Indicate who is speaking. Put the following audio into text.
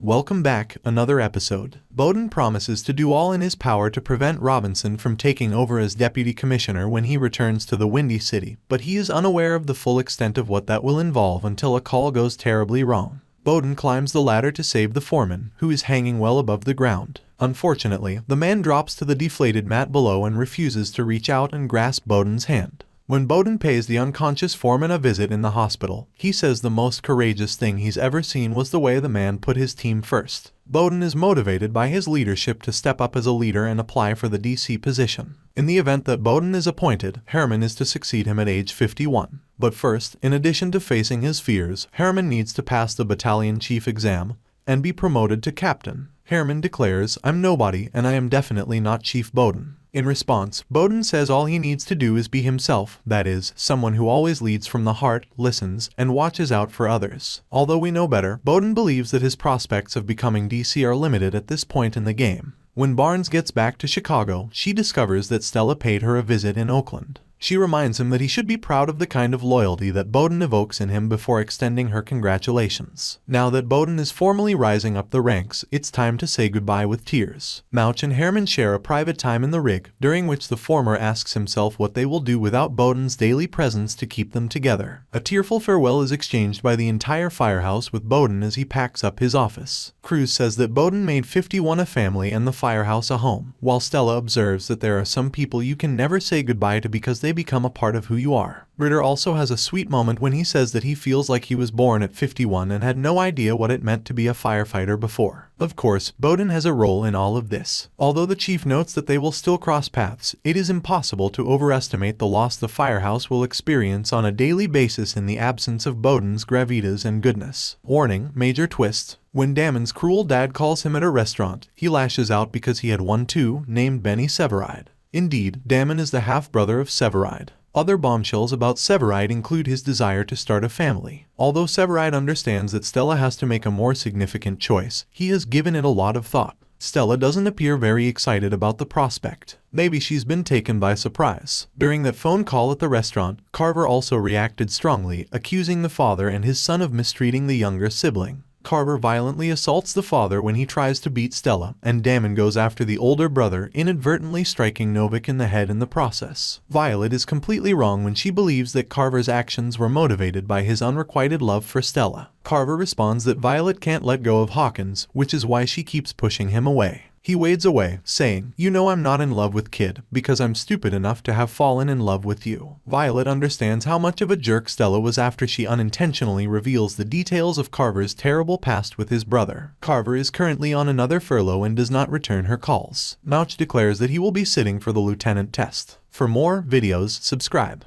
Speaker 1: Welcome back, another episode. Boden promises to do all in his power to prevent Robinson from taking over as deputy commissioner when he returns to the Windy City, but he is unaware of the full extent of what that will involve until a call goes terribly wrong. Boden climbs the ladder to save the foreman, who is hanging well above the ground. Unfortunately, the man drops to the deflated mat below and refuses to reach out and grasp Boden's hand. When Boden pays the unconscious foreman a visit in the hospital, he says the most courageous thing he's ever seen was the way the man put his team first. Boden is motivated by his leadership to step up as a leader and apply for the DC position. In the event that Boden is appointed, Herman is to succeed him at age 51. But first, in addition to facing his fears, Herman needs to pass the battalion chief exam and be promoted to captain. Herman declares, "I'm nobody and I am definitely not Chief Boden." In response, Boden says all he needs to do is be himself, that is, someone who always leads from the heart, listens, and watches out for others. Although we know better, Boden believes that his prospects of becoming DC are limited at this point in the game. When Barnes gets back to Chicago, she discovers that Stella paid her a visit in Oakland. She reminds him that he should be proud of the kind of loyalty that Boden evokes in him before extending her congratulations. Now that Boden is formally rising up the ranks, it's time to say goodbye with tears. Mouch and Herman share a private time in the rig, during which the former asks himself what they will do without Boden's daily presence to keep them together. A tearful farewell is exchanged by the entire firehouse with Boden as he packs up his office. Cruz says that Boden made 51 a family and the firehouse a home, while Stella observes that there are some people you can never say goodbye to because they become a part of who you are. Ritter also has a sweet moment when he says that he feels like he was born at 51 and had no idea what it meant to be a firefighter before. Of course, Boden has a role in all of this. Although the chief notes that they will still cross paths, it is impossible to overestimate the loss the firehouse will experience on a daily basis in the absence of Boden's gravitas and goodness. Warning, major twist. When Damon's cruel dad calls him at a restaurant, he lashes out because he had one too, named Benny Severide. Indeed, Damon is the half-brother of Severide. Other bombshells about Severide include his desire to start a family. Although Severide understands that Stella has to make a more significant choice, he has given it a lot of thought. Stella doesn't appear very excited about the prospect. Maybe she's been taken by surprise. During that phone call at the restaurant, Carver also reacted strongly, accusing the father and his son of mistreating the younger sibling. Carver violently assaults the father when he tries to beat Stella, and Damon goes after the older brother, inadvertently striking Novik in the head in the process. Violet is completely wrong when she believes that Carver's actions were motivated by his unrequited love for Stella. Carver responds that Violet can't let go of Hawkins, which is why she keeps pushing him away. He wades away, saying, "You know I'm not in love with Kid, because I'm stupid enough to have fallen in love with you." Violet understands how much of a jerk Stella was after she unintentionally reveals the details of Carver's terrible past with his brother. Carver is currently on another furlough and does not return her calls. Mouch declares that he will be sitting for the lieutenant test. For more videos, subscribe.